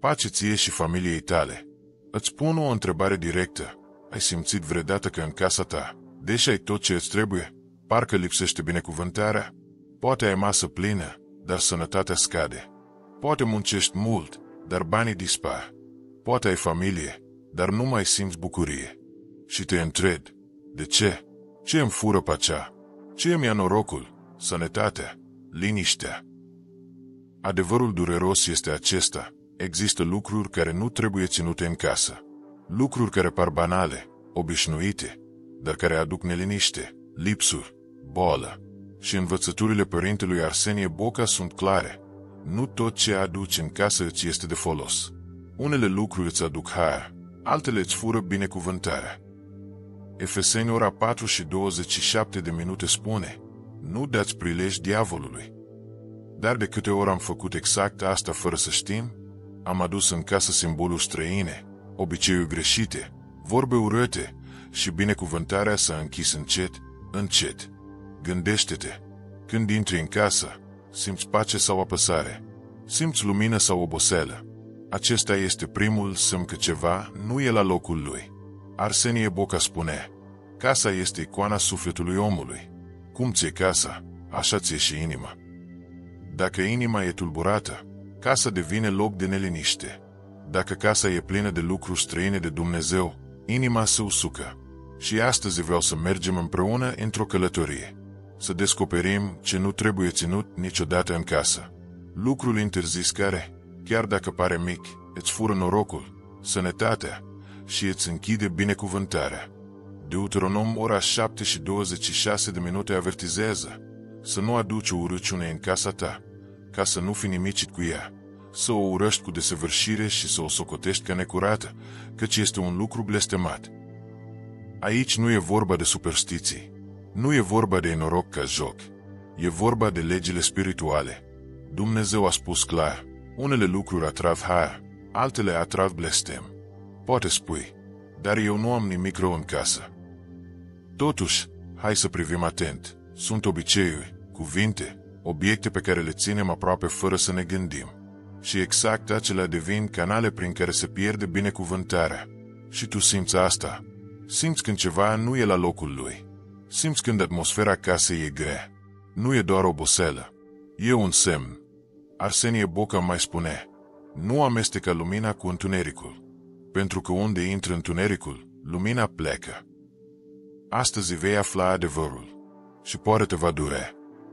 Pace ție și familiei tale. Îți pun o întrebare directă. Ai simțit vreodată că în casa ta, deși ai tot ce îți trebuie, parcă lipsește binecuvântarea? Poate ai masă plină, dar sănătatea scade. Poate muncești mult, dar banii dispar. Poate ai familie, dar nu mai simți bucurie. Și te întrebi, de ce? Ce îmi fură pacea? Ce îmi ia norocul, sănătatea, liniștea? Adevărul dureros este acesta. Există lucruri care nu trebuie ținute în casă. Lucruri care par banale, obișnuite, dar care aduc neliniște, lipsuri, boală. Și învățăturile părintelui Arsenie Boca sunt clare. Nu tot ce aduci în casă îți este de folos. Unele lucruri îți aduc har, altele îți fură binecuvântarea. Efeseni 4:27 spune, nu dați prilej diavolului. Dar de câte ori am făcut exact asta fără să știm? Am adus în casă simboluri străine, obiceiuri greșite, vorbe urâte și binecuvântarea s-a închis încet, încet. Gândește-te, când intri în casă, simți pace sau apăsare? Simți lumină sau oboseală? Acesta este primul semn că ceva nu e la locul lui. Arsenie Boca spune, casa este icoana sufletului omului. Cum ți-e casa, așa ți-e și inima. Dacă inima e tulburată, casa devine loc de neliniște. Dacă casa e plină de lucruri străine de Dumnezeu, inima se usucă. Și astăzi vreau să mergem împreună într-o călătorie. Să descoperim ce nu trebuie ținut niciodată în casă. Lucrul interzis care, chiar dacă pare mic, îți fură norocul, sănătatea și îți închide binecuvântarea. Deuteronom 7:26 avertizează să nu aduci o urăciune în casa ta, ca să nu fii nimicit cu ea, să o urăști cu desăvârșire și să o socotești ca necurată, căci este un lucru blestemat. Aici nu e vorba de superstiții, nu e vorba de noroc ca joc, e vorba de legile spirituale. Dumnezeu a spus clar, unele lucruri atrag har, altele atrag blestem. Poate spui, dar eu nu am nimic rău în casă. Totuși, hai să privim atent. Sunt obiceiuri, cuvinte, obiecte pe care le ținem aproape fără să ne gândim. Și exact acelea devin canale prin care se pierde binecuvântarea. Și tu simți asta. Simți când ceva nu e la locul lui. Simți când atmosfera casei e grea. Nu e doar oboseală. E un semn. Arsenie Boca mai spune, nu amesteca lumina cu întunericul. Pentru că unde intră întunericul, lumina pleacă. Astăzi vei afla adevărul. Și poate te va durea.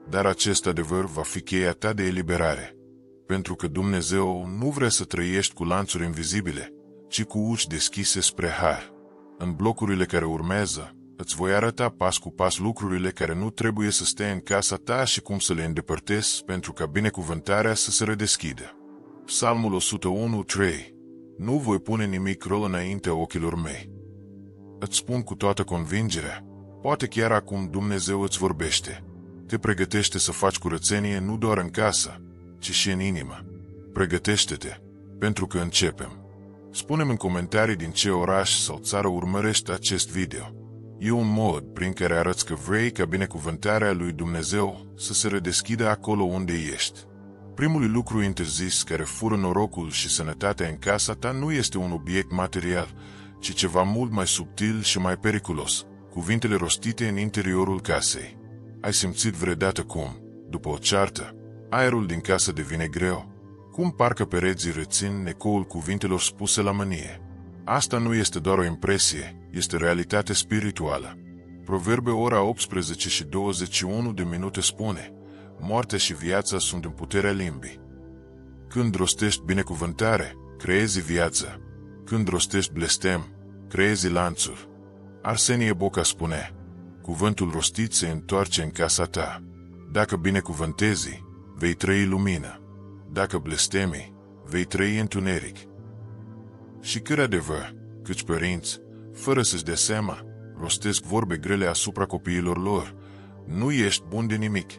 Dar acest adevăr va fi cheia ta de eliberare. Pentru că Dumnezeu nu vrea să trăiești cu lanțuri invizibile, ci cu uși deschise spre har. În blocurile care urmează, îți voi arăta pas cu pas lucrurile care nu trebuie să stea în casa ta și cum să le îndepărtezi pentru ca binecuvântarea să se redeschidă. Psalmul 101:3. Nu voi pune nimic rău înaintea ochilor mei. Îți spun cu toată convingerea, poate chiar acum Dumnezeu îți vorbește. Te pregătește să faci curățenie nu doar în casă, ci și în inimă. Pregătește-te, pentru că începem. Spune-mi în comentarii din ce oraș sau țară urmărești acest video. E un mod prin care arăți că vrei ca binecuvântarea lui Dumnezeu să se redeschidă acolo unde ești. Primul lucru interzis care fură norocul și sănătatea în casa ta nu este un obiect material, ci ceva mult mai subtil și mai periculos, cuvintele rostite în interiorul casei. Ai simțit vreodată cum, după o ceartă, aerul din casă devine greu? Cum parcă pereții rețin ecoul cuvintelor spuse la mânie? Asta nu este doar o impresie, este realitate spirituală. Proverbe 18:21 spune, moartea și viața sunt în puterea limbii. Când rostești binecuvântare, creezi viață. Când rostești blestem, creezi lanțuri. Arsenie Boca spune, cuvântul rostit se întoarce în casa ta. Dacă binecuvântezi, vei trăi lumină. Dacă blestemi, vei trăi întuneric. Și cât adevăr, câți părinți, fără să-și dea seama, rostesc vorbe grele asupra copiilor lor. Nu ești bun de nimic,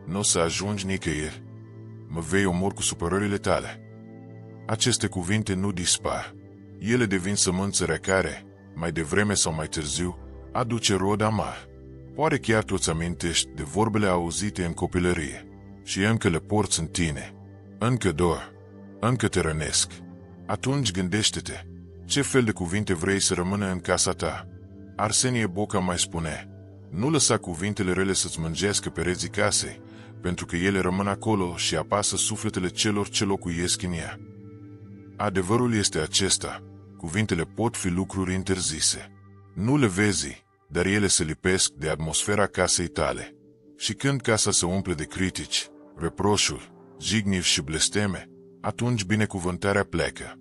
nu o să ajungi nicăieri. Mă vei omor cu supărările tale. Aceste cuvinte nu dispar. Ele devin sămânță care, mai devreme sau mai târziu, aduce rod amar. Poate chiar tu îți amintești de vorbele auzite în copilărie și încă le porți în tine. Încă dor, încă te rănesc, Atunci gândește-te, ce fel de cuvinte vrei să rămână în casa ta? Arsenie Boca mai spune, nu lăsa cuvintele rele să-ți mângească pereții casei, pentru că ele rămân acolo și apasă sufletele celor ce locuiesc în ea. Adevărul este acesta, cuvintele pot fi lucruri interzise. Nu le vezi, dar ele se lipesc de atmosfera casei tale. Și când casa se umple de critici, reproșuri, jigniri și blesteme, atunci binecuvântarea pleacă.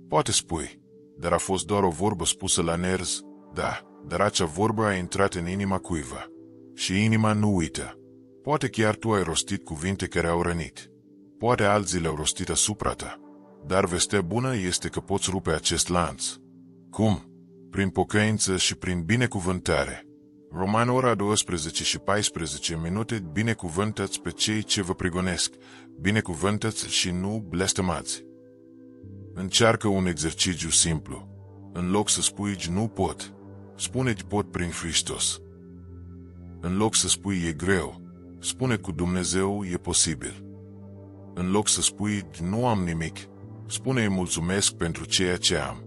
Poate spui, dar a fost doar o vorbă spusă la nerz, da, dar acea vorbă a intrat în inima cuiva. Și inima nu uită. Poate chiar tu ai rostit cuvinte care au rănit. Poate alții le-au rostit asupra ta. Dar vestea bună este că poți rupe acest lanț. Cum? Prin pocăință și prin binecuvântare. Romani ora 12 și 14 minute, binecuvântați pe cei ce vă prigonesc, binecuvântați și nu blestemați. Încearcă un exercițiu simplu. În loc să spui nu pot, spune-ți pot prin Hristos. În loc să spui e greu, spune cu Dumnezeu e posibil. În loc să spui nu am nimic, spune-i mulțumesc pentru ceea ce am.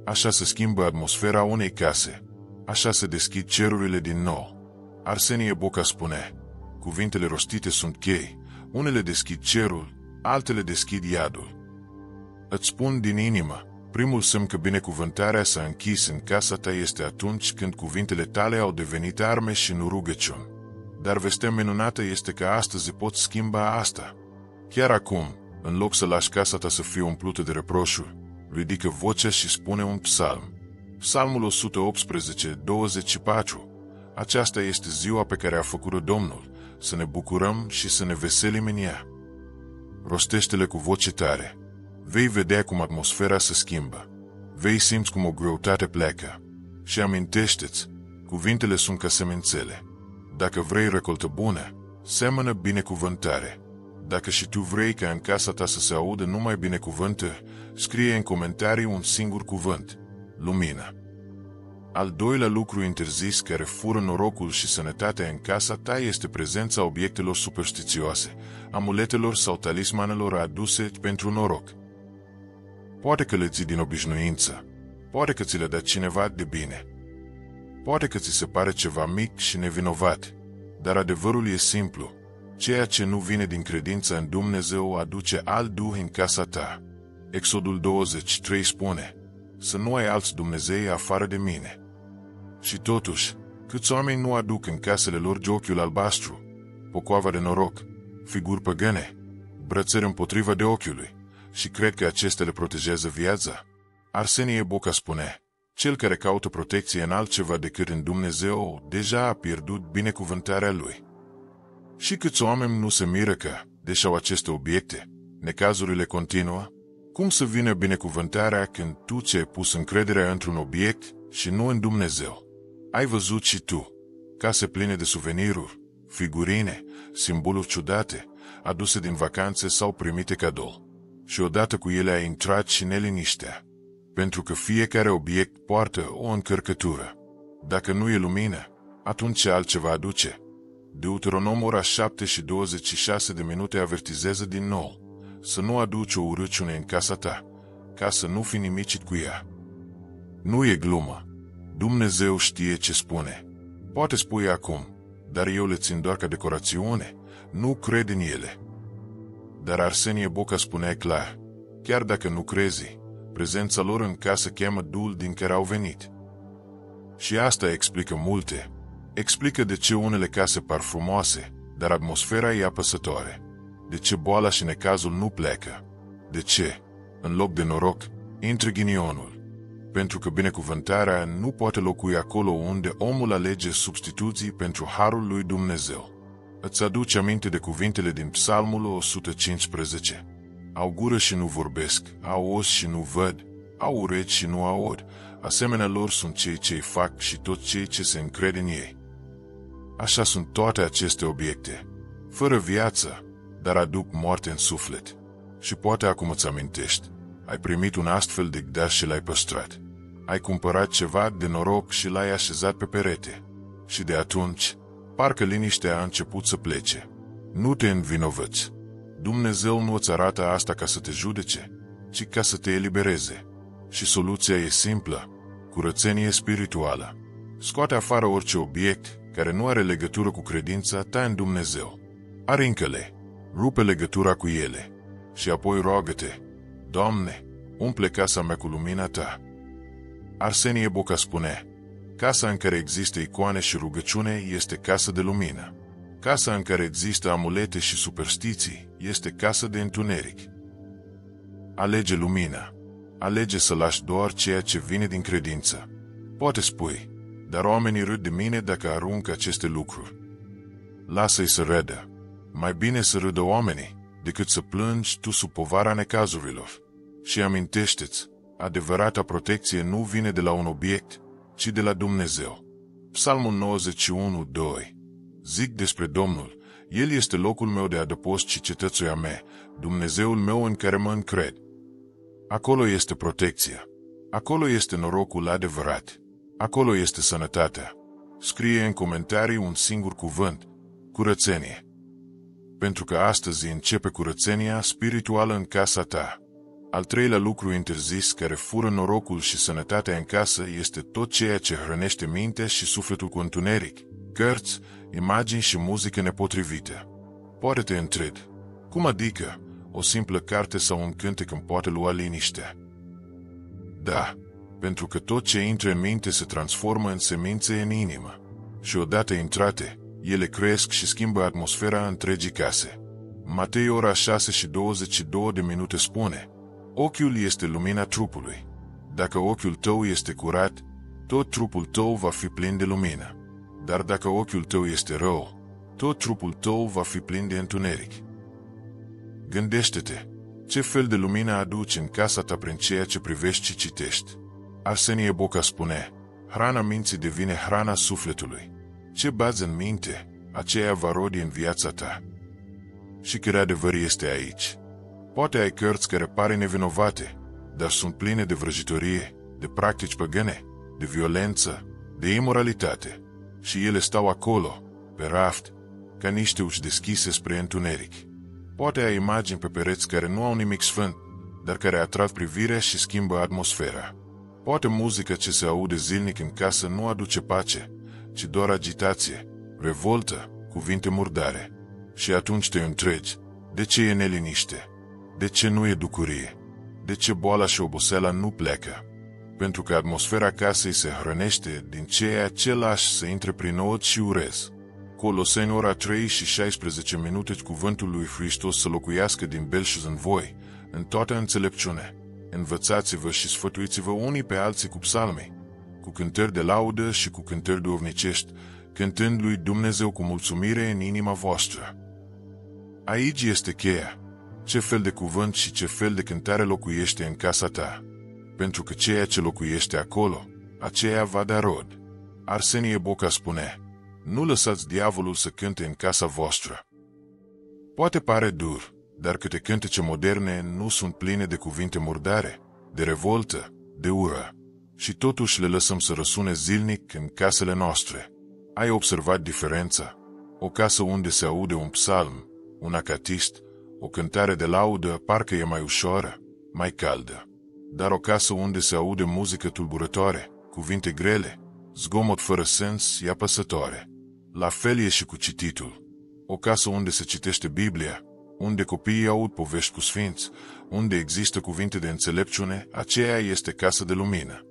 Așa se schimbă atmosfera unei case. Așa se deschid cerurile din nou. Arsenie Boca spune, cuvintele rostite sunt chei, unele deschid cerul, altele deschid iadul. Îți spun din inimă, primul semn că binecuvântarea s-a închis în casa ta este atunci când cuvintele tale au devenit arme și nu rugăciuni. Dar vestea minunată este că astăzi poți schimba asta. Chiar acum, în loc să lași casa ta să fie umplută de reproșuri, ridică vocea și spune un psalm. Psalmul 118, 24. Aceasta este ziua pe care a făcut-o Domnul, să ne bucurăm și să ne veselim în ea. Rostește-le cu voce tare. Vei vedea cum atmosfera se schimbă. Vei simți cum o greutate pleacă. Și amintește-ți, cuvintele sunt ca semințele. Dacă vrei recoltă bună, seamănă binecuvântare. Dacă și tu vrei ca în casa ta să se audă numai binecuvântări, scrie în comentarii un singur cuvânt: lumină. Al doilea lucru interzis care fură norocul și sănătatea în casa ta este prezența obiectelor superstițioase, amuletelor sau talismanelor aduse pentru noroc. Poate că le ții din obișnuință, poate că ți le dă cineva de bine, poate că ți se pare ceva mic și nevinovat, dar adevărul e simplu. Ceea ce nu vine din credința în Dumnezeu aduce alt duh în casa ta. Exodul 23 spune, să nu ai alți Dumnezei afară de mine. Și totuși, câți oameni nu aduc în casele lor ochiul albastru, pocoava de noroc, figuri păgâne, brățări împotriva de ochiului, și cred că acestea le protejează viața? Arsenie Boca spune, cel care caută protecție în altceva decât în Dumnezeu deja a pierdut binecuvântarea lui. Și câți oameni nu se miră că, deși au aceste obiecte, necazurile continuă? Cum să vină binecuvântarea când tu ți-ai pus încrederea într-un obiect și nu în Dumnezeu? Ai văzut și tu case pline de suveniruri, figurine, simboluri ciudate, aduse din vacanțe sau primite cadou. Și odată cu ele ai intrat și neliniștea, pentru că fiecare obiect poartă o încărcătură. Dacă nu e lumină, atunci ce altceva aduce? Deuteronom ora 7 și 26 de minute avertizează din nou, să nu aduci o urăciune în casa ta, ca să nu fi nimicit cu ea. Nu e glumă. Dumnezeu știe ce spune. Poate spui acum, dar eu le țin doar ca decorațiune, nu cred în ele. Dar Arsenie Boca spunea clar, chiar dacă nu crezi, prezența lor în casă cheamă duhul din care au venit. Și asta explică multe. Explică de ce unele case par frumoase, dar atmosfera e apăsătoare. De ce boala și necazul nu pleacă. De ce, în loc de noroc, intră ghinionul. Pentru că binecuvântarea nu poate locui acolo unde omul alege substituții pentru harul lui Dumnezeu. Îți aduce aminte de cuvintele din Psalmul 115. Au gură și nu vorbesc, au os și nu văd, au urechi și nu aud, asemenea lor sunt cei ce-i fac și toți cei ce se încred în ei. Așa sunt toate aceste obiecte, fără viață, dar aduc moarte în suflet. Și poate acum îți amintești, ai primit un astfel de gdaș și l-ai păstrat. Ai cumpărat ceva de noroc și l-ai așezat pe perete. Și de atunci, parcă liniștea a început să plece. Nu te învinovăți. Dumnezeu nu îți arată asta ca să te judece, ci ca să te elibereze. Și soluția e simplă: curățenie spirituală. Scoate afară orice obiect care nu are legătură cu credința ta în Dumnezeu. Aruncă-le, rupe legătura cu ele și apoi roagă-te: Doamne, umple casa mea cu lumina ta. Arsenie Boca spune: casa în care există icoane și rugăciune este casă de lumină. Casa în care există amulete și superstiții este casă de întuneric. Alege lumina. Alege să lași doar ceea ce vine din credință. Poate spui: dar oamenii râd de mine dacă arunc aceste lucruri. Lasă-i să râdă. Mai bine să râdă oamenii decât să plângi tu sub povara necazurilor. Și amintește-ți, adevărata protecție nu vine de la un obiect, ci de la Dumnezeu. Psalmul 91:2. Zic despre Domnul: El este locul meu de adăpost și cetățuia mea, Dumnezeul meu în care mă încred. Acolo este protecția. Acolo este norocul adevărat. Acolo este sănătatea. Scrie în comentarii un singur cuvânt: curățenie. Pentru că astăzi începe curățenia spirituală în casa ta. Al treilea lucru interzis care fură norocul și sănătatea în casă este tot ceea ce hrănește mintea și sufletul cu întuneric: cărți, imagini și muzică nepotrivită. Poate te întrebi: cum adică o simplă carte sau un cântec îmi poate lua liniștea? Da, pentru că tot ce intră în minte se transformă în semințe în inimă. Și odată intrate, ele cresc și schimbă atmosfera întregii case. Matei 6:22 spune: ochiul este lumina trupului. Dacă ochiul tău este curat, tot trupul tău va fi plin de lumină. Dar dacă ochiul tău este rău, tot trupul tău va fi plin de întuneric. Gândește-te, ce fel de lumină aduci în casa ta prin ceea ce privești și citești. Arsenie Boca spune: hrana minții devine hrana sufletului. Ce bazi în minte, aceea va rodi în viața ta. Și că adevăr este aici. Poate ai cărți care pare nevinovate, dar sunt pline de vrăjitorie, de practici păgâne, de violență, de imoralitate. Și ele stau acolo, pe raft, ca niște uși deschise spre întuneric. Poate ai imagini pe pereți care nu au nimic sfânt, dar care atrag privirea și schimbă atmosfera. Poate muzica ce se aude zilnic în casă nu aduce pace, ci doar agitație, revoltă, cuvinte murdare. Și atunci te întrebi: de ce e neliniște? De ce nu e bucurie? De ce boala și oboseala nu pleacă? Pentru că atmosfera casei se hrănește din ceea ce lași să intre prin ochi și urez. Coloseni 3:16 cuvântul lui Hristos să locuiască din belșug în voi, în toată înțelepciune. Învățați-vă și sfătuiți-vă unii pe alții cu psalmi, cu cântări de laudă și cu cântări duhovnicești, cântând lui Dumnezeu cu mulțumire în inima voastră. Aici este cheia. Ce fel de cuvânt și ce fel de cântare locuiește în casa ta? Pentru că ceea ce locuiește acolo, aceea va da rod. Arsenie Boca spune: nu lăsați diavolul să cânte în casa voastră. Poate pare dur, dar câte cântece moderne nu sunt pline de cuvinte murdare, de revoltă, de ură. Și totuși le lăsăm să răsune zilnic în casele noastre. Ai observat diferența? O casă unde se aude un psalm, un acatist, o cântare de laudă parcă e mai ușoară, mai caldă. Dar o casă unde se aude muzică tulburătoare, cuvinte grele, zgomot fără sens, e apăsătoare. La fel e și cu cititul. O casă unde se citește Biblia, unde copiii aud povești cu sfinți, unde există cuvinte de înțelepciune, aceea este casă de lumină.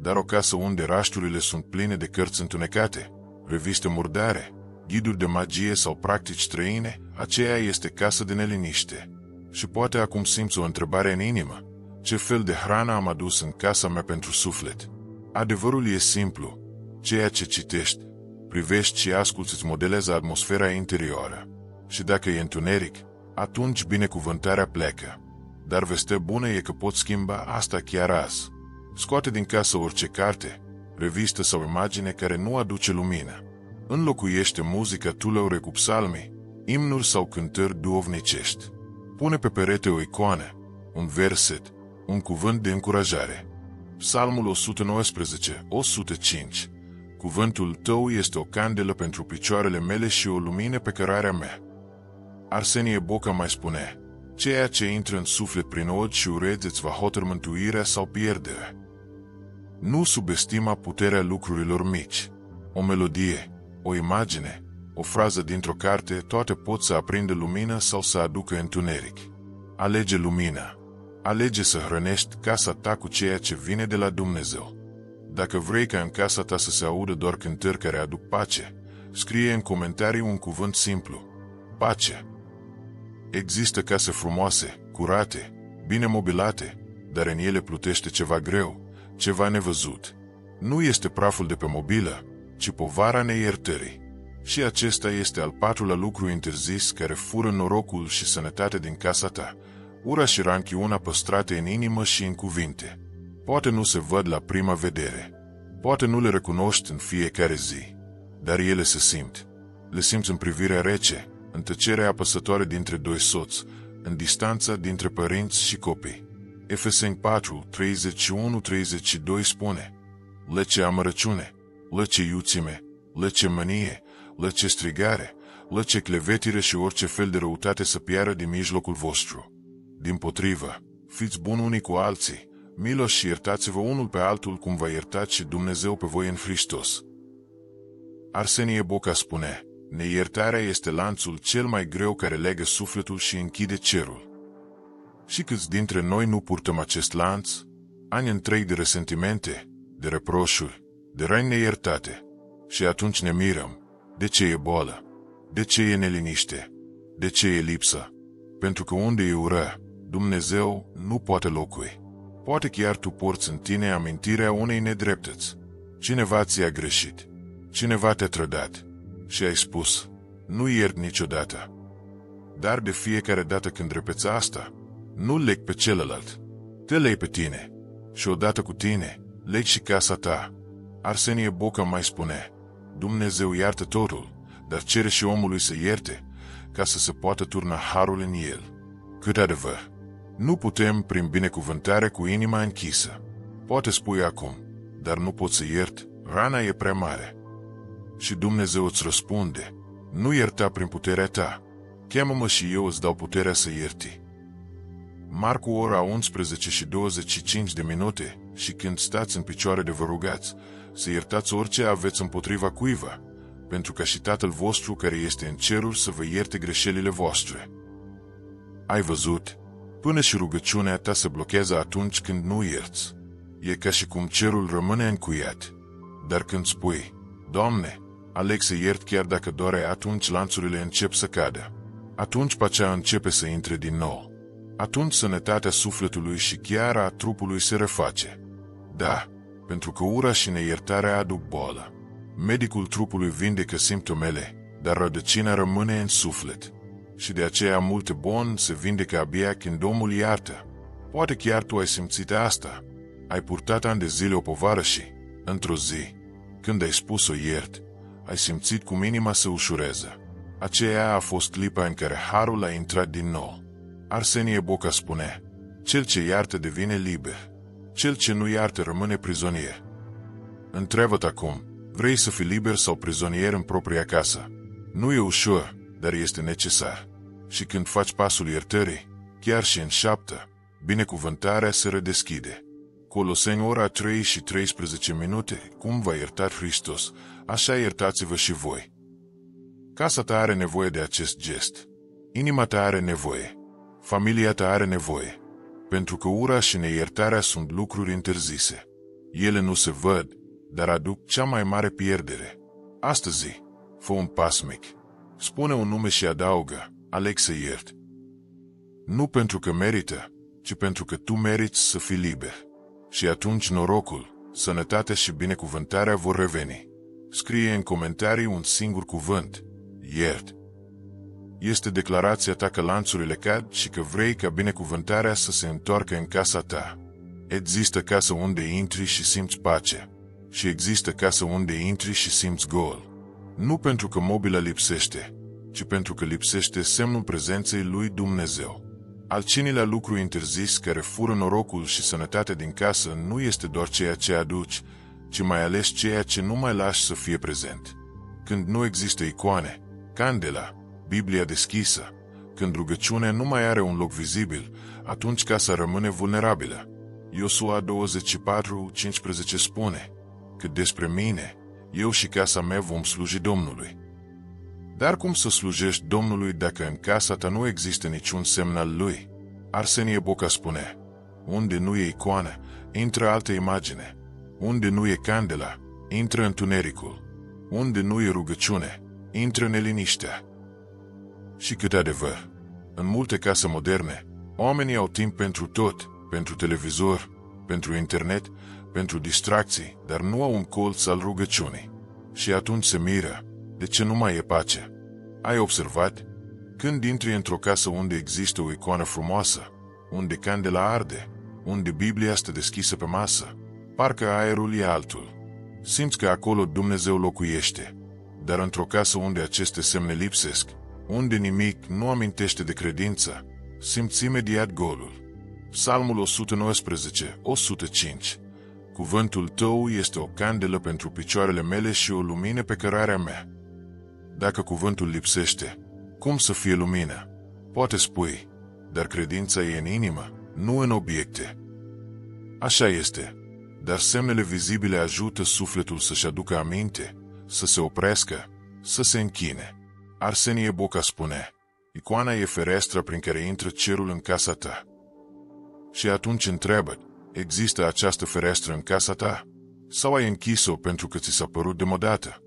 Dar o casă unde rașturile sunt pline de cărți întunecate, reviste murdare, ghiduri de magie sau practici străine, aceea este casă de neliniște. Și poate acum simți o întrebare în inimă: ce fel de hrană am adus în casa mea pentru suflet? Adevărul e simplu: ceea ce citești, privești și asculți îți modelează atmosfera interioară. Și dacă e întuneric, atunci binecuvântarea pleacă. Dar vestea bună e că poți schimba asta chiar azi. Scoate din casă orice carte, revistă sau imagine care nu aduce lumină. Înlocuiește muzica tuleure cu psalmi, imnuri sau cântări duhovnicești. Pune pe perete o icoană, un verset, un cuvânt de încurajare. Psalmul 119:105. Cuvântul tău este o candelă pentru picioarele mele și o lumină pe cărarea mea. Arsenie Boca mai spune: Ceea ce intră în suflet prin ochi și urechi îți va hotărâ mântuirea sau pierderea. Nu subestima puterea lucrurilor mici. O melodie, o imagine, o frază dintr-o carte, toate pot să aprindă lumină sau să aducă întuneric. Alege lumina. Alege să hrănești casa ta cu ceea ce vine de la Dumnezeu. Dacă vrei ca în casa ta să se audă doar cântări care aduc pace, scrie în comentarii un cuvânt simplu: pace. Există case frumoase, curate, bine mobilate, dar în ele plutește ceva greu, ceva nevăzut. Nu este praful de pe mobilă, ci povara neiertării. Și acesta este al patrulea lucru interzis care fură norocul și sănătatea din casa ta: ura și ranchiuna păstrate în inimă și în cuvinte. Poate nu se văd la prima vedere, poate nu le recunoști în fiecare zi, dar ele se simt. Le simți în privirea rece, în tăcerea apăsătoare dintre doi soți, în distanța dintre părinți și copii. Efeseni 4, 31-32 spune: lece amărăciune, lece iuțime, lece mânie, lece strigare, lece clevetire și orice fel de răutate să piară din mijlocul vostru. Dimpotrivă, fiți buni unii cu alții, miloși și iertați-vă unul pe altul cum v-a iertat și Dumnezeu pe voi în Hristos. Arsenie Boca spune: neiertarea este lanțul cel mai greu care legă sufletul și închide cerul. Și câți dintre noi nu purtăm acest lanț? Ani întregi de resentimente, de reproșuri, de răni neiertate. Și atunci ne mirăm: de ce e boală? De ce e neliniște? De ce e lipsă? Pentru că unde e ură, Dumnezeu nu poate locui. Poate chiar tu porți în tine amintirea unei nedreptăți. Cineva ți-a greșit. Cineva te-a trădat. Și ai spus: nu iert niciodată. Dar de fiecare dată când repeți asta, nu leg pe celălalt, te legi pe tine. Și odată cu tine, legi și casa ta. Arsenie Boca mai spune: Dumnezeu iartă totul, dar cere și omului să ierte, ca să se poată turna harul în el. Cât adevăr! Nu putem prin binecuvântare cu inima închisă. Poate spui acum: dar nu pot să iert, rana e prea mare. Și Dumnezeu îți răspunde: nu ierta prin puterea ta. Cheamă-mă și eu îți dau puterea să ierti. Marcu ora 11:25 și când stați în picioare de vă rugați, să iertați orice aveți împotriva cuiva, pentru ca și Tatăl vostru care este în ceruri să vă ierte greșelile voastre. Ai văzut? Până și rugăciunea ta se blochează atunci când nu ierți. E ca și cum cerul rămâne încuiat. Dar când spui: Doamne, aleg să iert chiar dacă doare, atunci lanțurile încep să cadă. Atunci pacea începe să intre din nou. Atunci sănătatea sufletului și chiar a trupului se reface. Da, pentru că ura și neiertarea aduc boală. Medicul trupului vindecă simptomele, dar rădăcina rămâne în suflet. Și de aceea multe boli se vindecă abia când omul iartă. Poate chiar tu ai simțit asta. Ai purtat ani de zile o povară și, într-o zi, când ai spus-o iert, ai simțit cum inima se ușurează. Aceea a fost clipa în care harul a intrat din nou. Arsenie Boca spune: cel ce iartă devine liber. Cel ce nu iartă rămâne prizonier. Întreabă-te acum: vrei să fii liber sau prizonier în propria casă? Nu e ușor, dar este necesar. Și când faci pasul iertării, chiar și în șaptă, binecuvântarea se redeschide. Coloseni ora 3:13, cum v-a iertat Hristos, așa iertați-vă și voi. Casa ta are nevoie de acest gest. Inima ta are nevoie. Familia ta are nevoie. Pentru că ura și neiertarea sunt lucruri interzise. Ele nu se văd, dar aduc cea mai mare pierdere. Astăzi, fă un pas mic. Spune un nume și adaugă: aleg să iert. Nu pentru că merită, ci pentru că tu meriți să fii liber. Și atunci norocul, sănătatea și binecuvântarea vor reveni. Scrie în comentarii un singur cuvânt: iert. Este declarația ta că lanțurile cad și că vrei ca binecuvântarea să se întoarcă în casa ta. Există casă unde intri și simți pace. Și există casă unde intri și simți gol. Nu pentru că mobila lipsește, ci pentru că lipsește semnul prezenței lui Dumnezeu. Al cincilea lucru interzis care fură norocul și sănătatea din casă nu este doar ceea ce aduci, ci mai ales ceea ce nu mai lași să fie prezent. Când nu există icoane, candela, Biblia deschisă, Când rugăciunea nu mai are un loc vizibil, atunci casa rămâne vulnerabilă. Iosua 24:15 spune că despre mine, eu și casa mea vom sluji Domnului. Dar cum să slujești Domnului dacă în casa ta nu există niciun semn al Lui? Arsenie Boca spune, unde nu e icoană, intră altă imagine. Unde nu e candela, intră întunericul. Unde nu e rugăciune, intră neliniștea. Și cât adevăr, în multe case moderne, oamenii au timp pentru tot, pentru televizor, pentru internet, pentru distracții, dar nu au un colț al rugăciunii. Și atunci se miră, de ce nu mai e pace? Ai observat? Când intri într-o casă unde există o icoană frumoasă, unde candela arde, unde Biblia este deschisă pe masă, parcă aerul e altul. Simți că acolo Dumnezeu locuiește. Dar într-o casă unde aceste semne lipsesc, unde nimic nu amintește de credință, simți imediat golul. Psalmul 119:105. Cuvântul tău este o candelă pentru picioarele mele și o lumină pe cărarea mea. Dacă cuvântul lipsește, cum să fie lumină? Poate spui, dar credința e în inimă, nu în obiecte. Așa este, dar semnele vizibile ajută sufletul să-și aducă aminte, să se oprească, să se închine. Arsenie Boca spune, icoana e fereastra prin care intră cerul în casa ta. Și atunci întreabă, există această fereastră în casa ta? Sau ai închis-o pentru că ți s-a părut demodată?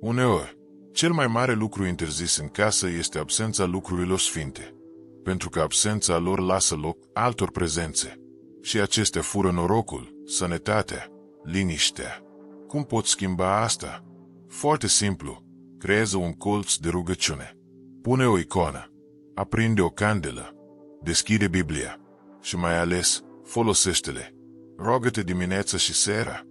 Uneori, cel mai mare lucru interzis în casă este absența lucrurilor sfinte, pentru că absența lor lasă loc altor prezențe. Și acestea fură norocul, sănătatea, liniștea. Cum poți schimba asta? Foarte simplu, creează un colț de rugăciune. Pune o icoană, aprinde o candelă, deschide Biblia și mai ales, folosește-le. Roagă-te dimineața și seara,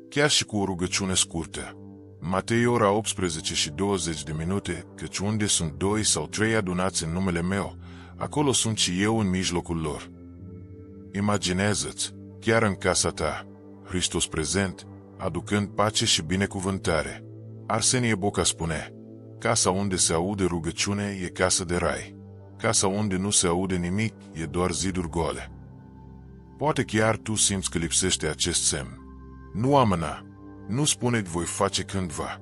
chiar și cu o rugăciune scurtă. Matei ora 18:20, căci unde sunt 2 sau 3 adunați în numele meu, acolo sunt și eu în mijlocul lor. Imaginează-ți, chiar în casa ta, Hristos prezent, aducând pace și binecuvântare. Arsenie Boca spune, casa unde se aude rugăciune e casă de rai. Casa unde nu se aude nimic e doar ziduri goale. Poate chiar tu simți că lipsește acest semn. Nu amâna. Nu spune voi face cândva.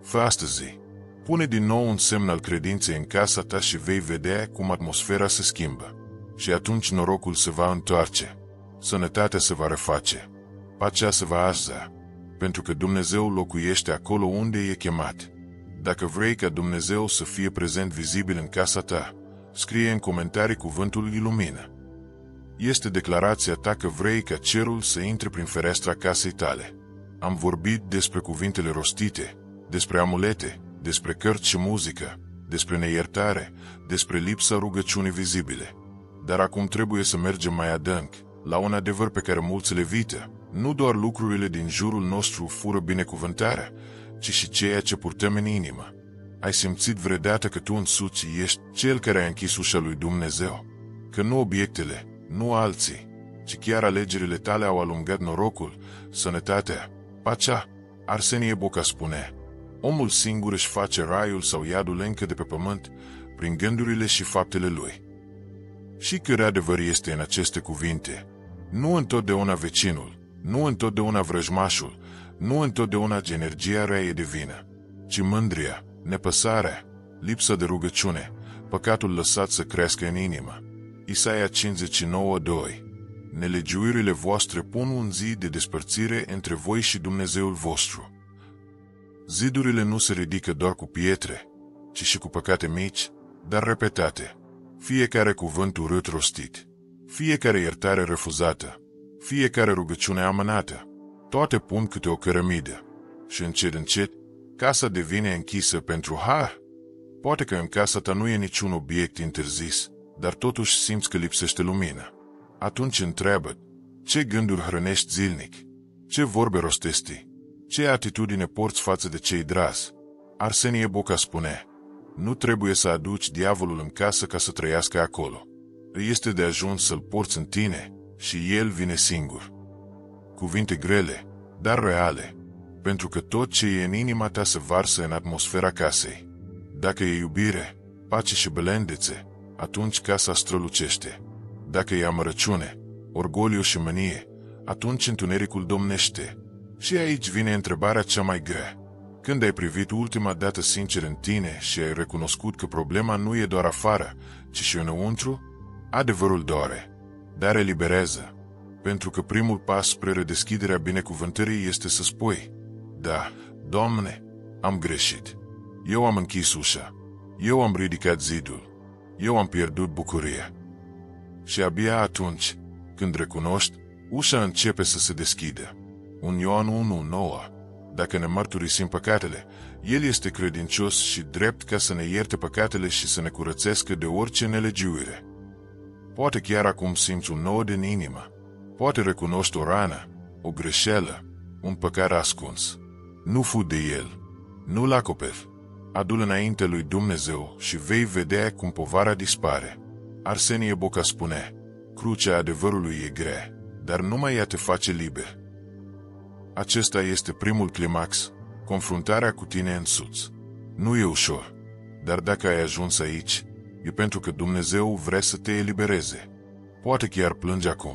Fă astăzi. Pune din nou un semn al credinței în casa ta și vei vedea cum atmosfera se schimbă. Și atunci norocul se va întoarce. Sănătatea se va reface. Pacea se va așeza. Pentru că Dumnezeu locuiește acolo unde e chemat. Dacă vrei ca Dumnezeu să fie prezent vizibil în casa ta, scrie în comentarii cuvântul ilumină. Este declarația ta că vrei ca cerul să intre prin fereastra casei tale. Am vorbit despre cuvintele rostite, despre amulete, despre cărți și muzică, despre neiertare, despre lipsa rugăciunii vizibile. Dar acum trebuie să mergem mai adânc, la un adevăr pe care mulți le evită. Nu doar lucrurile din jurul nostru fură binecuvântarea, ci și ceea ce purtăm în inimă. Ai simțit vreodată că tu însuți ești cel care a închis ușa lui Dumnezeu? Că nu obiectele, nu alții, ci chiar alegerile tale au alungat norocul, sănătatea, pacea? Arsenie Boca spune, omul singur își face raiul sau iadul încă de pe pământ, prin gândurile și faptele lui. Și cât adevăr este în aceste cuvinte, nu întotdeauna vecinul, nu întotdeauna vrăjmașul, nu întotdeauna energia rea e divină, ci mândria, nepăsarea, lipsa de rugăciune, păcatul lăsat să crească în inimă. Isaia 59:2. Nelegiuirile voastre pun un zid de despărțire între voi și Dumnezeul vostru. Zidurile nu se ridică doar cu pietre, ci și cu păcate mici, dar repetate. Fiecare cuvânt urât rostit, fiecare iertare refuzată, fiecare rugăciune amânată, toate pun câte o cărămidă. Și încet, încet, casa devine închisă pentru har. Poate că în casa ta nu e niciun obiect interzis, dar totuși simți că lipsește lumină. Atunci întreabă, ce gânduri hrănești zilnic? Ce vorbe rostesti? Ce atitudine porți față de cei dragi? Arsenie Boca spune, nu trebuie să aduci diavolul în casă ca să trăiască acolo. Îi este de ajuns să-l porți în tine și el vine singur. Cuvinte grele, dar reale, pentru că tot ce e în inima ta se varsă în atmosfera casei. Dacă e iubire, pace și belendețe, atunci casa strălucește. Dacă e amărăciune, orgoliu și mânie, atunci întunericul domnește. Și aici vine întrebarea cea mai grea. Când ai privit ultima dată sincer în tine și ai recunoscut că problema nu e doar afară, ci și înăuntru, adevărul doare, dar eliberează. Pentru că primul pas spre redeschiderea binecuvântării este să spui: da, Doamne, am greșit. Eu am închis ușa. Eu am ridicat zidul. Eu am pierdut bucuria. Și abia atunci, când recunoști, ușa începe să se deschidă. 1 Ioan 1:9. Dacă ne mărturisim păcatele, El este credincios și drept ca să ne ierte păcatele și să ne curățească de orice nelegiuire. Poate chiar acum simți un nod în inimă. Poate recunoști o rană, o greșeală, un păcat ascuns. Nu fu de el. Nu-l acoperi. Adu-l înainte lui Dumnezeu și vei vedea cum povara dispare. Arsenie Boca spune: crucea adevărului e grea, dar numai ea te face liber. Acesta este primul climax, confruntarea cu tine însuți. Nu e ușor, dar dacă ai ajuns aici, e pentru că Dumnezeu vrea să te elibereze. Poate chiar plângi acum.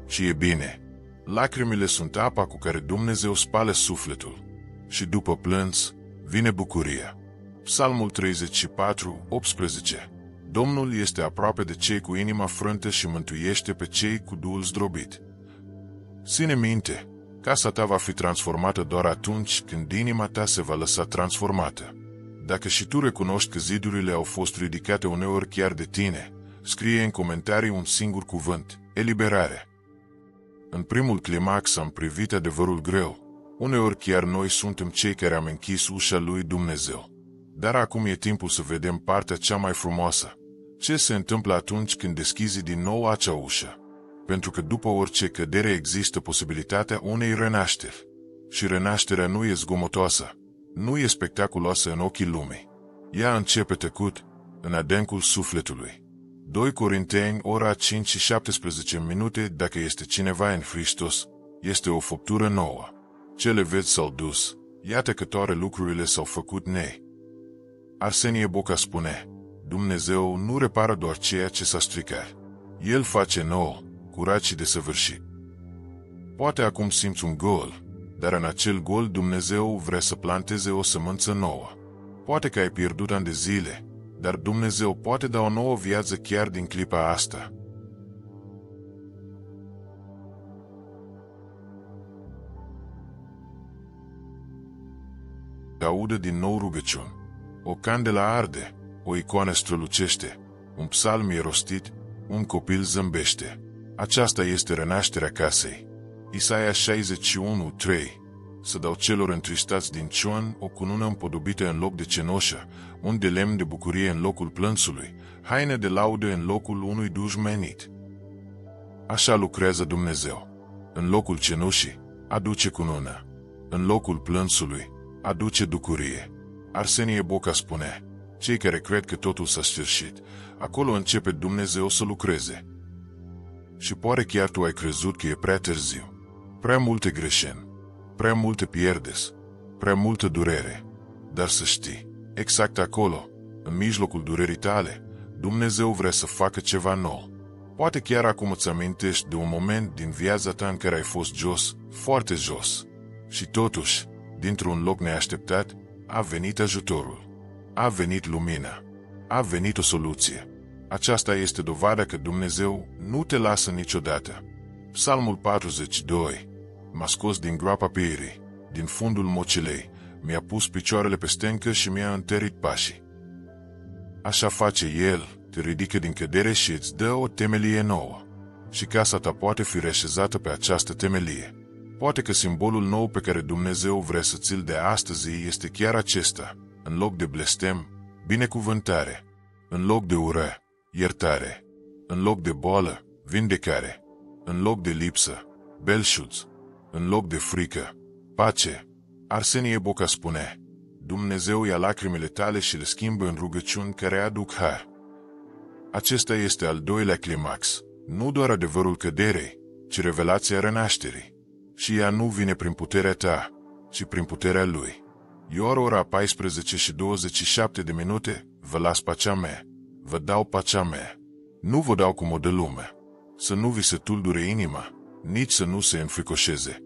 Și e bine. Lacrimile sunt apa cu care Dumnezeu spală sufletul. Și după plâns, vine bucuria. Psalmul 34:18. Domnul este aproape de cei cu inima frântă și mântuiește pe cei cu duhul zdrobit. Ține minte, casa ta va fi transformată doar atunci când inima ta se va lăsa transformată. Dacă și tu recunoști că zidurile au fost ridicate uneori chiar de tine, scrie în comentarii un singur cuvânt: eliberare. În primul climax am privit adevărul greu. Uneori chiar noi suntem cei care am închis ușa lui Dumnezeu. Dar acum e timpul să vedem partea cea mai frumoasă. Ce se întâmplă atunci când deschizi din nou acea ușă? Pentru că după orice cădere există posibilitatea unei renașteri. Și renașterea nu e zgomotoasă, nu e spectaculoasă în ochii lumii. Ea începe tăcut, în adâncul sufletului. 2 Corinteni, ora 5:17. Dacă este cineva în Hristos, este o făptură nouă. Cele vechi s-au dus, iată că toate lucrurile s-au făcut nei. Arsenie Boca spune: Dumnezeu nu repară doar ceea ce s-a stricat. El face nou, curat și desăvârșit. Poate acum simți un gol, dar în acel gol Dumnezeu vrea să planteze o sămânță nouă. Poate că ai pierdut ani de zile, dar Dumnezeu poate da o nouă viață chiar din clipa asta. Audă din nou rugăciuni. O candelă arde, o icoană strălucește, un psalm e rostit, un copil zâmbește. Aceasta este renașterea casei. Isaia 61:3. Să dau celor întristați din Sion o cunună împodobită în loc de cenoșă, un de lemn de bucurie în locul plânsului, haine de laudă în locul unui dușmenit. Așa lucrează Dumnezeu. În locul cenușii, aduce cunună. În locul plânsului, aduce bucurie. Arsenie Boca spune: cei care cred că totul s-a sfârșit, acolo începe Dumnezeu să lucreze. Și poate chiar tu ai crezut că e prea târziu. Prea multe greșeli, prea multe pierdeți, prea multă durere. Dar să știi, exact acolo, în mijlocul durerii tale, Dumnezeu vrea să facă ceva nou. Poate chiar acum îți amintești de un moment din viața ta în care ai fost jos, foarte jos. Și totuși, dintr-un loc neașteptat, a venit ajutorul. A venit lumina. A venit o soluție. Aceasta este dovada că Dumnezeu nu te lasă niciodată. Psalmul 42. M-a scos din groapa pieirii, din fundul mocilei, mi-a pus picioarele pe stâncă și mi-a întărit pașii. Așa face El, te ridică din cădere și îți dă o temelie nouă. Și casa ta poate fi reșezată pe această temelie. Poate că simbolul nou pe care Dumnezeu vrea să ți-l dea astăzi este chiar acesta. În loc de blestem, binecuvântare. În loc de ură, iertare. În loc de boală, vindecare. În loc de lipsă, belșug. În loc de frică, pace. Arsenie Boca spune: Dumnezeu ia lacrimile tale și le schimbă în rugăciuni care aduc har. Acesta este al doilea climax, nu doar adevărul căderei, ci revelația renașterii. Și ea nu vine prin puterea ta, ci prin puterea Lui. Ioar ora 14:27. Vă las pacea mea, vă dau pacea mea. Nu vă dau cum o dă lumea. Să nu vi se tulbure inima, nici să nu se înfricoșeze.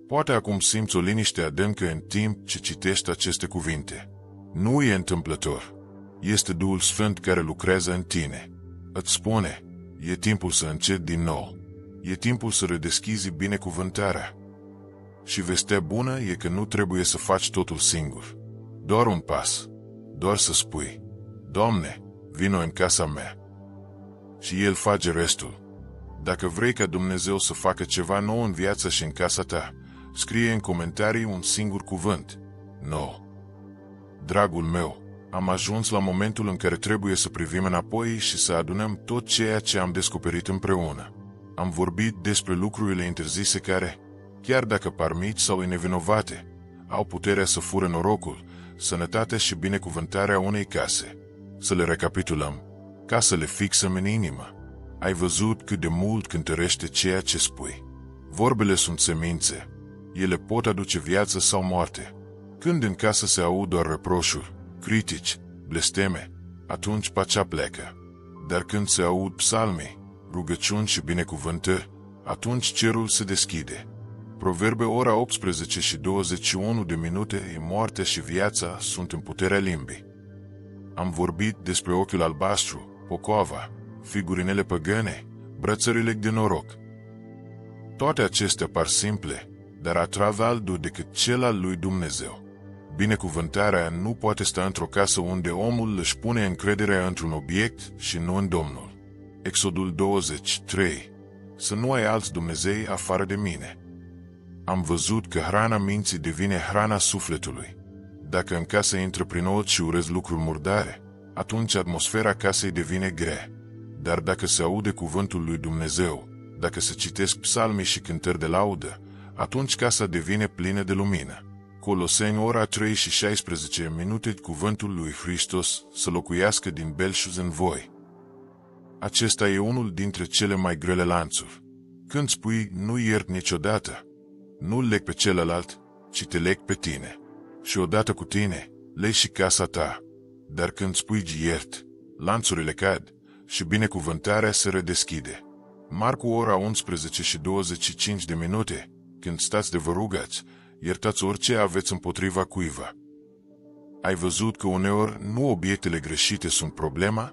Poate acum simți o liniște adâncă în timp ce citești aceste cuvinte. Nu e întâmplător. Este Duhul Sfânt care lucrează în tine. Îți spune, e timpul să începi din nou. E timpul să redeschizi binecuvântarea. Și vestea bună e că nu trebuie să faci totul singur. Doar un pas. Doar să spui, Doamne, vino în casa mea. Și El face restul. Dacă vrei ca Dumnezeu să facă ceva nou în viața și în casa ta, scrie în comentarii un singur cuvânt. Nou. Dragul meu, am ajuns la momentul în care trebuie să privim înapoi și să adunăm tot ceea ce am descoperit împreună. Am vorbit despre lucrurile interzise care, chiar dacă par mici sau nevinovate, au puterea să fure norocul, sănătatea și binecuvântarea unei case. Să le recapitulăm, ca să le fixăm în inimă. Ai văzut cât de mult cântărește ceea ce spui. Vorbele sunt semințe. Ele pot aduce viață sau moarte. Când în casă se aud doar reproșuri, critici, blesteme, atunci pacea plecă. Dar când se aud psalmi, rugăciuni și binecuvântări, atunci cerul se deschide. Proverbe ora 18 și 21 de minute, moartea și viața sunt în puterea limbii. Am vorbit despre ochiul albastru, pocova, figurinele păgâne, brățările de noroc. Toate acestea par simple, dar atrag altul decât cel al lui Dumnezeu. Binecuvântarea nu poate sta într-o casă unde omul își pune încrederea într-un obiect și nu în Domnul. Exodul 23. Să nu ai alți Dumnezei afară de mine. Am văzut că hrana minții devine hrana sufletului. Dacă în casă intră prin ochi și urezi lucruri murdare, atunci atmosfera casei devine grea. Dar dacă se aude cuvântul lui Dumnezeu, dacă se citesc psalmi și cântări de laudă, atunci casa devine plină de lumină. Coloseni ora 3 și 16 minute, cuvântul lui Hristos să locuiască din belșug în voi. Acesta e unul dintre cele mai grele lanțuri. Când spui nu iert niciodată, nu-l leg pe celălalt, ci te leg pe tine. Și odată cu tine, legi și casa ta. Dar când spui iert, lanțurile cad și binecuvântarea se redeschide. Marcu ora 11 și 25 de minute, când stați de vă rugați, iertați orice aveți împotriva cuiva. Ai văzut că uneori nu obiectele greșite sunt problema,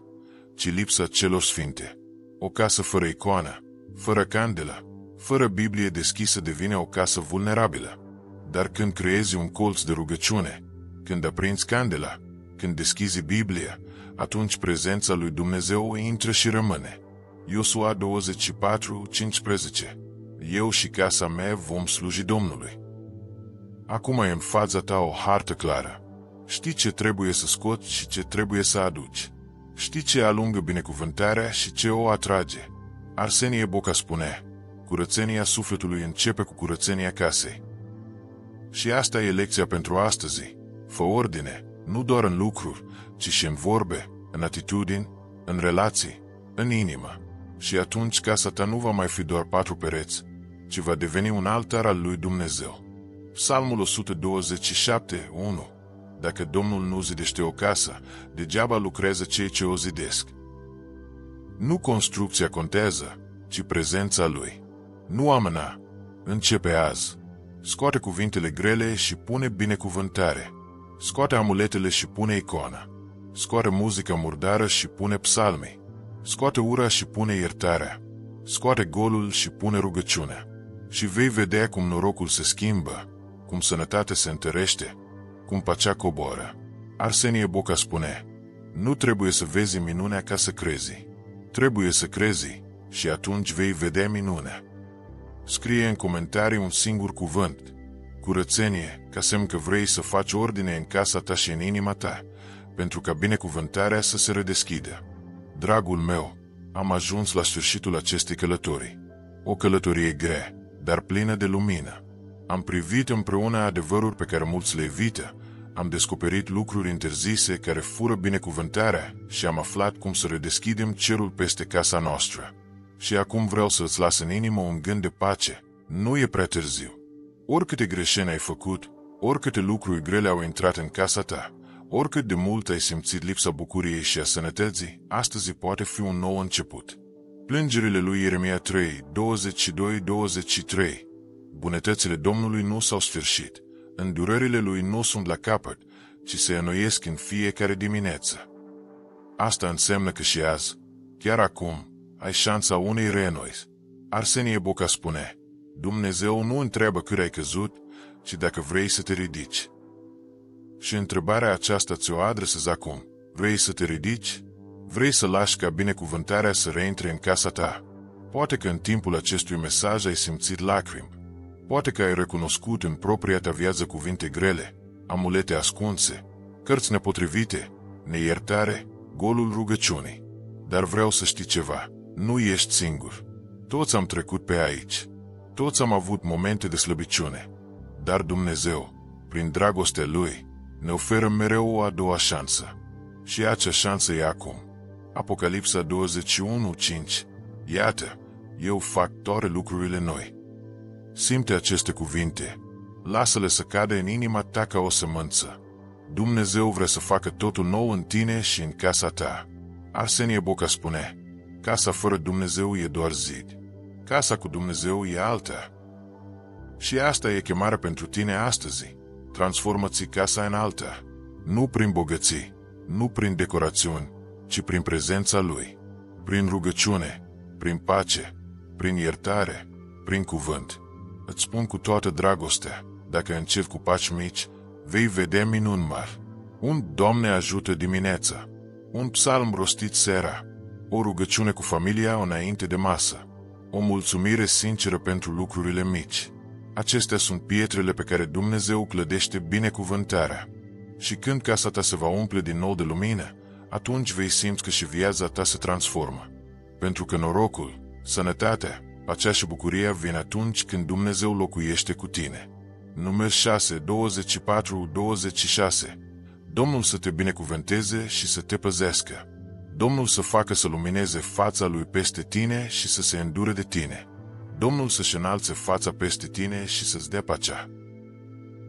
ci lipsa celor sfinte. O casă fără icoană, fără candelă, fără Biblie deschisă devine o casă vulnerabilă. Dar când creezi un colț de rugăciune, când aprinzi candela, când deschizi Biblia, atunci prezența lui Dumnezeu intră și rămâne. Iosua 24:15. Eu și casa mea vom sluji Domnului. Acum e în fața ta o hartă clară. Știi ce trebuie să scoți și ce trebuie să aduci. Știi ce alungă binecuvântarea și ce o atrage. Arsenie Boca spune, curățenia sufletului începe cu curățenia casei. Și asta e lecția pentru astăzi. Fă ordine, nu doar în lucruri, ci și în vorbe, în atitudini, în relații, în inimă. Și atunci casa ta nu va mai fi doar 4 pereți, ci va deveni un altar al lui Dumnezeu. Psalmul 127:1. Dacă Domnul nu zidește o casă, degeaba lucrează cei ce o zidesc. Nu construcția contează, ci prezența lui. Nu amâna. Începe azi. Scoate cuvintele grele și pune binecuvântare. Scoate amuletele și pune icoana. Scoate muzica murdară și pune psalmi. Scoate ura și pune iertarea. Scoate golul și pune rugăciunea. Și vei vedea cum norocul se schimbă, cum sănătatea se întărește, cum pacea coboară. Arsenie Boca spune, nu trebuie să vezi minunea ca să crezi. Trebuie să crezi și atunci vei vedea minunea. Scrie în comentarii un singur cuvânt, curățenie, ca semn că vrei să faci ordine în casa ta și în inima ta, pentru ca binecuvântarea să se redeschidă. Dragul meu, am ajuns la sfârșitul acestei călătorii. O călătorie grea, dar plină de lumină. Am privit împreună adevăruri pe care mulți le evită, am descoperit lucruri interzise care fură binecuvântarea și am aflat cum să redeschidem cerul peste casa noastră. Și acum vreau să-ți las în inimă un gând de pace. Nu e prea târziu. Oricâte greșeli ai făcut, oricâte lucruri grele au intrat în casa ta, Oricât de mult ai simțit lipsa bucuriei și a sănătății, astăzi poate fi un nou început. Plângerile lui Ieremia 3, 22-23. Bunătățile Domnului nu s-au sfârșit, îndurările lui nu sunt la capăt, ci se înnoiesc în fiecare dimineață. Asta înseamnă că și azi, chiar acum, ai șansa unei reînnoiri. Arsenie Boca spune, Dumnezeu nu întreabă cât ai căzut, ci dacă vrei să te ridici. Și întrebarea aceasta ți-o adresez acum. Vrei să te ridici? Vrei să lași ca binecuvântarea să reintre în casa ta? Poate că în timpul acestui mesaj ai simțit lacrimi. Poate că ai recunoscut în propria ta viață cuvinte grele, amulete ascunse, cărți nepotrivite, neiertare, golul rugăciunii. Dar vreau să știi ceva. Nu ești singur. Toți am trecut pe aici. Toți am avut momente de slăbiciune. Dar Dumnezeu, prin dragostea Lui, ne oferă mereu o a doua șansă. Și acea șansă e acum. Apocalipsa 21:5. Iată, eu fac toate lucrurile noi. Simte aceste cuvinte. Lasă-le să cadă în inima ta ca o sămânță. Dumnezeu vrea să facă totul nou în tine și în casa ta. Arsenie Boca spune, casa fără Dumnezeu e doar zid. Casa cu Dumnezeu e alta. Și asta e chemarea pentru tine astăzi. Transformă-ți casa în alta. Nu prin bogății, nu prin decorațiuni, ci prin prezența Lui. Prin rugăciune, prin pace, prin iertare, prin cuvânt. Îți spun cu toată dragostea, dacă începi cu pași mici, vei vedea minuni mari. Un Doamne ajută dimineața, un psalm rostit seara, o rugăciune cu familia înainte de masă, o mulțumire sinceră pentru lucrurile mici. Acestea sunt pietrele pe care Dumnezeu clădește binecuvântarea. Și când casa ta se va umple din nou de lumină, atunci vei simți că și viața ta se transformă. Pentru că norocul, sănătatea, pacea și bucuria vin atunci când Dumnezeu locuiește cu tine. Numeri 6, 24-26. Domnul să te binecuvânteze și să te păzească. Domnul să facă să lumineze fața Lui peste tine și să se îndure de tine. Domnul să-și înalțe fața peste tine și să-ți dea pacea.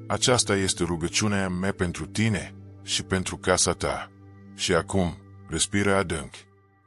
Aceasta este rugăciunea mea pentru tine și pentru casa ta. Și acum, respiră adânc.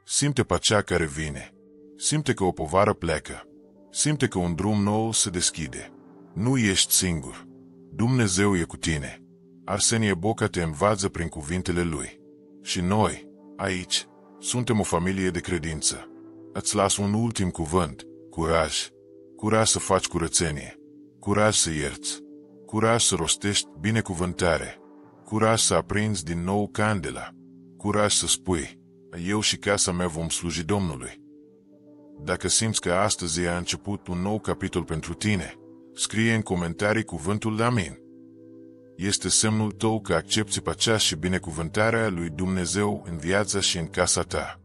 Simte pacea care vine. Simte că o povară pleacă. Simte că un drum nou se deschide. Nu ești singur. Dumnezeu e cu tine. Arsenie Boca te învață prin cuvintele Lui. Și noi, aici, suntem o familie de credință. Îți las un ultim cuvânt. Curaj. Curaj să faci curățenie. Curaj să ierți. Curaj să rostești binecuvântare. Curaj să aprinzi din nou candela. Curaj să spui, eu și casa mea vom sluji Domnului. Dacă simți că astăzi a început un nou capitol pentru tine, scrie în comentarii cuvântul Amin. Este semnul tău că accepți pacea și binecuvântarea lui Dumnezeu în viața și în casa ta.